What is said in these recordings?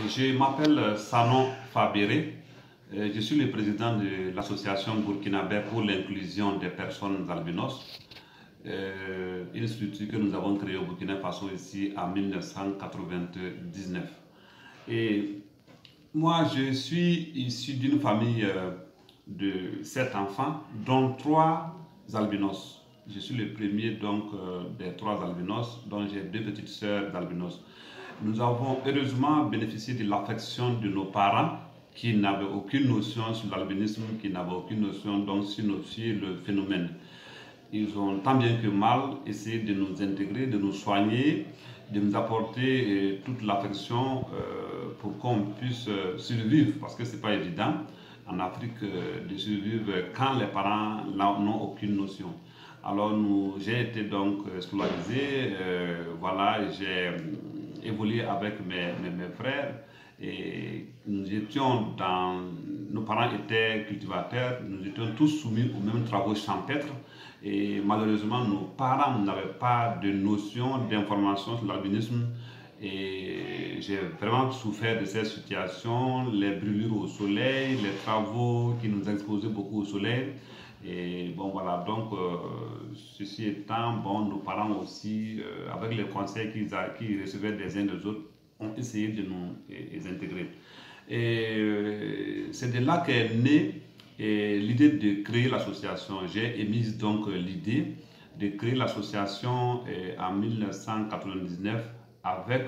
Je m'appelle Sanon Fabéré. Je suis le président de l'association burkinabé pour l'inclusion des personnes albinos, une structure que nous avons créée au Burkina Faso ici en 1999. Et moi, je suis issu d'une famille de 7 enfants, dont 3 albinos. Je suis le premier donc des 3 albinos, dont j'ai 2 petites sœurs albinos. Nous avons heureusement bénéficié de l'affection de nos parents qui n'avaient aucune notion sur l'albinisme, qui n'avaient aucune notion donc sur le phénomène. Ils ont tant bien que mal essayé de nous intégrer, de nous soigner, de nous apporter toute l'affection pour qu'on puisse survivre, parce que ce n'est pas évident en Afrique de survivre quand les parents n'ont aucune notion. Alors j'ai été donc scolarisé, voilà, j'ai évolué avec mes frères et nos parents étaient cultivateurs, nous étions tous soumis aux mêmes travaux champêtres et malheureusement nos parents n'avaient pas de notion d'information sur l'albinisme et j'ai vraiment souffert de cette situation, les brûlures au soleil, les travaux qui nous exposaient beaucoup au soleil. Et bon voilà, donc ceci étant, bon, nos parents aussi, avec les conseils qu'ils recevaient des uns des autres, ont essayé de nous intégrer. Et c'est de là qu'est née l'idée de créer l'association. J'ai émis donc l'idée de créer l'association en 1999 avec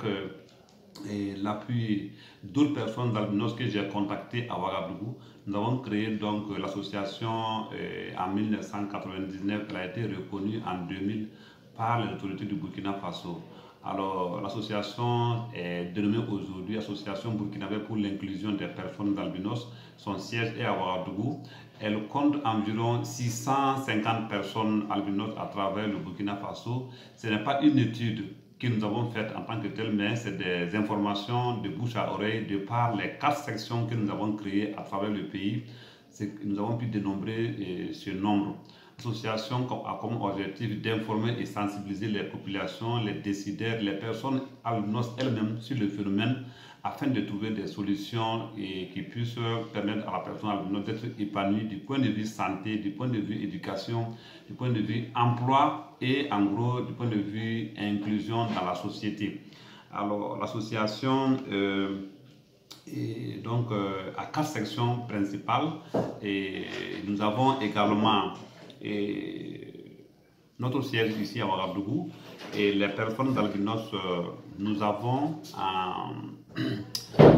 l'appui d'autres personnes albinos que j'ai contactées à Ouagadougou. Nous avons créé donc l'association en 1999. Elle a été reconnue en 2000 par les autorités du Burkina Faso. Alors l'association est dénommée aujourd'hui Association burkinabé pour l'inclusion des personnes albinos. Son siège est à Ouagadougou. Elle compte environ 650 personnes albinos à travers le Burkina Faso. Ce n'est pas une étude que nous avons faites en tant que telle, mais c'est des informations de bouche à oreille de par les 4 sections que nous avons créées à travers le pays. Nous avons pu dénombrer ce nombre. L'association a comme objectif d'informer et sensibiliser les populations, les décideurs, les personnes albinos elles-mêmes sur le phénomène afin de trouver des solutions qui puissent permettre à la personne albinos d'être épanouie du point de vue santé, du point de vue éducation, du point de vue emploi et en gros du point de vue inclusion dans la société. Alors l'association a 4 sections principales et nous avons également notre siège ici à Ouagadougou et les personnes albinos, nous avons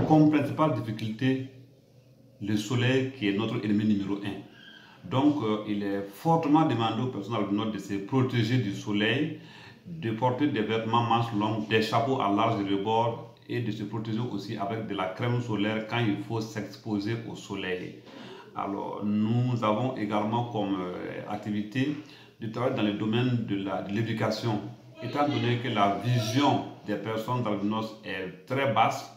comme principale difficulté le soleil qui est notre ennemi numéro 1. Donc il est fortement demandé aux personnes albinos de se protéger du soleil, de porter des vêtements manches longues, des chapeaux à large rebord et de se protéger aussi avec de la crème solaire quand il faut s'exposer au soleil. Alors, nous avons également comme activité de travailler dans le domaine de l'éducation. Étant donné que la vision des personnes albinos est très basse,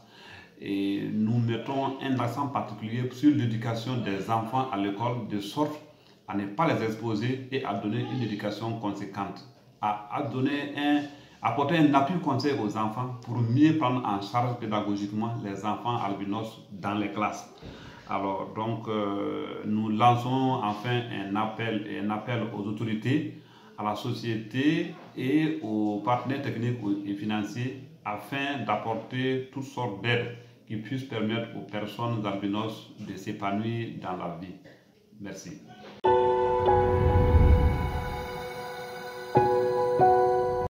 et nous mettons un accent particulier sur l'éducation des enfants à l'école, de sorte à ne pas les exposer et à donner une éducation conséquente, apporter un appui conseil aux enfants pour mieux prendre en charge pédagogiquement les enfants albinos dans les classes. Alors donc nous lançons enfin un appel aux autorités, à la société et aux partenaires techniques et financiers afin d'apporter toutes sortes d'aides qui puissent permettre aux personnes albinos de s'épanouir dans la vie. Merci.